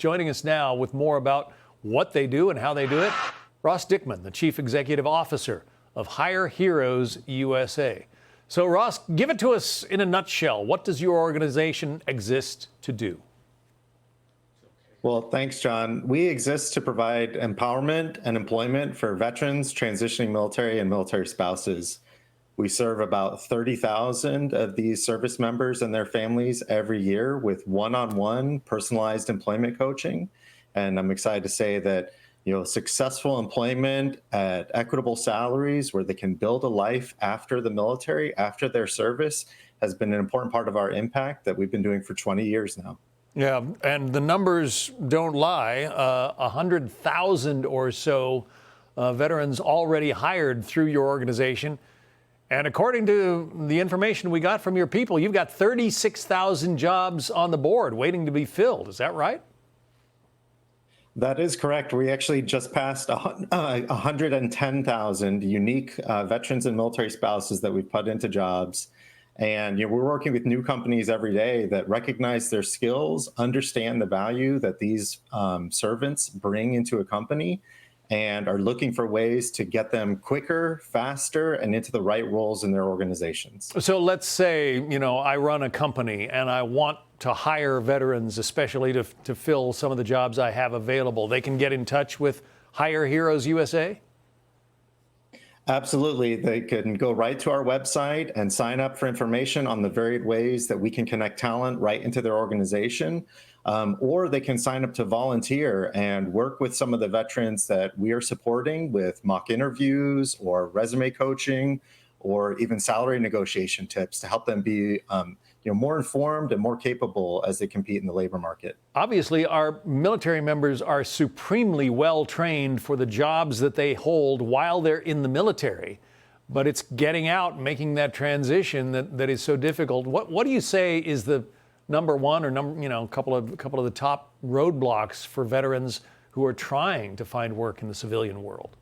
Joining us now with more about what they do and how they do it, Ross Dickman, the Chief Executive Officer of Hire Heroes USA. So, Ross, give it to us in a nutshell. What does your organization exist to do? Well, thanks, John. We exist to provide empowerment and employment for veterans, transitioning military, and military spouses. We serve about 30,000 of these service members and their families every year with one-on-one personalized employment coaching. And I'm excited to say that, successful employment at equitable salaries where they can build a life after the military, after their service, has been an important part of our impact that we've been doing for 20 years now. Yeah, and the numbers don't lie. 100,000 or so veterans already hired through your organization. And according to the information we got from your people, you've got 36,000 jobs on the board waiting to be filled. Is that right? That is correct. We actually just passed 110,000 unique veterans and military spouses that we've put into jobs. And we're working with new companies every day that recognize their skills, understand the value that these servants bring into a company, and are looking for ways to get them quicker, faster, and into the right roles in their organizations. So let's say, I run a company and I want to hire veterans, especially to fill some of the jobs I have available. They can get in touch with Hire Heroes USA? Absolutely. They can go right to our website and sign up for information on the varied ways that we can connect talent right into their organization. Or they can sign up to volunteer and work with some of the veterans that we are supporting with mock interviews or resume coaching or even salary negotiation tips to help them be more informed and more capable as they compete in the labor market. Obviously, our military members are supremely well trained for the jobs that they hold while they're in the military, but it's getting out and making that transition that is so difficult. What do you say is the number one or a couple of the top roadblocks for veterans who are trying to find work in the civilian world?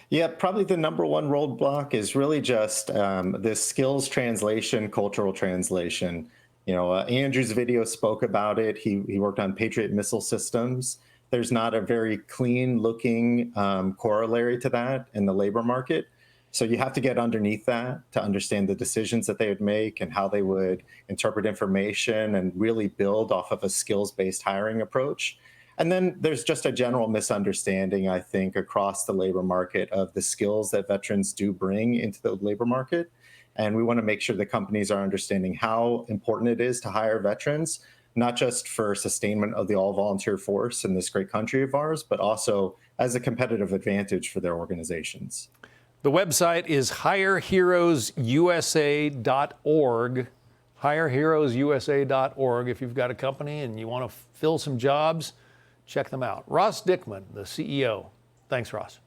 Yeah, probably the number one roadblock is really just this skills translation, cultural translation. Andrew's video spoke about it. He worked on Patriot missile systems. There's not a very clean looking corollary to that in the labor market. So you have to get underneath that to understand the decisions that they would make and how they would interpret information and really build off of a skills-based hiring approach. And then there's just a general misunderstanding, I think, across the labor market of the skills that veterans do bring into the labor market. And we want to make sure that companies are understanding how important it is to hire veterans, not just for sustainment of the all-volunteer force in this great country of ours, but also as a competitive advantage for their organizations. The website is hireheroesusa.org. Hireheroesusa.org. If you've got a company and you want to fill some jobs, check them out. Ross Dickman, the CEO. Thanks, Ross.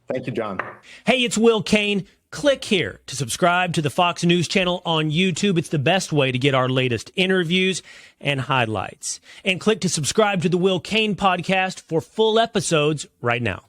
Thank you, John. Hey, it's Will Kane. Click here to subscribe to the Fox News channel on YouTube. It's the best way to get our latest interviews and highlights. And click to subscribe to the Will Kane podcast for full episodes right now.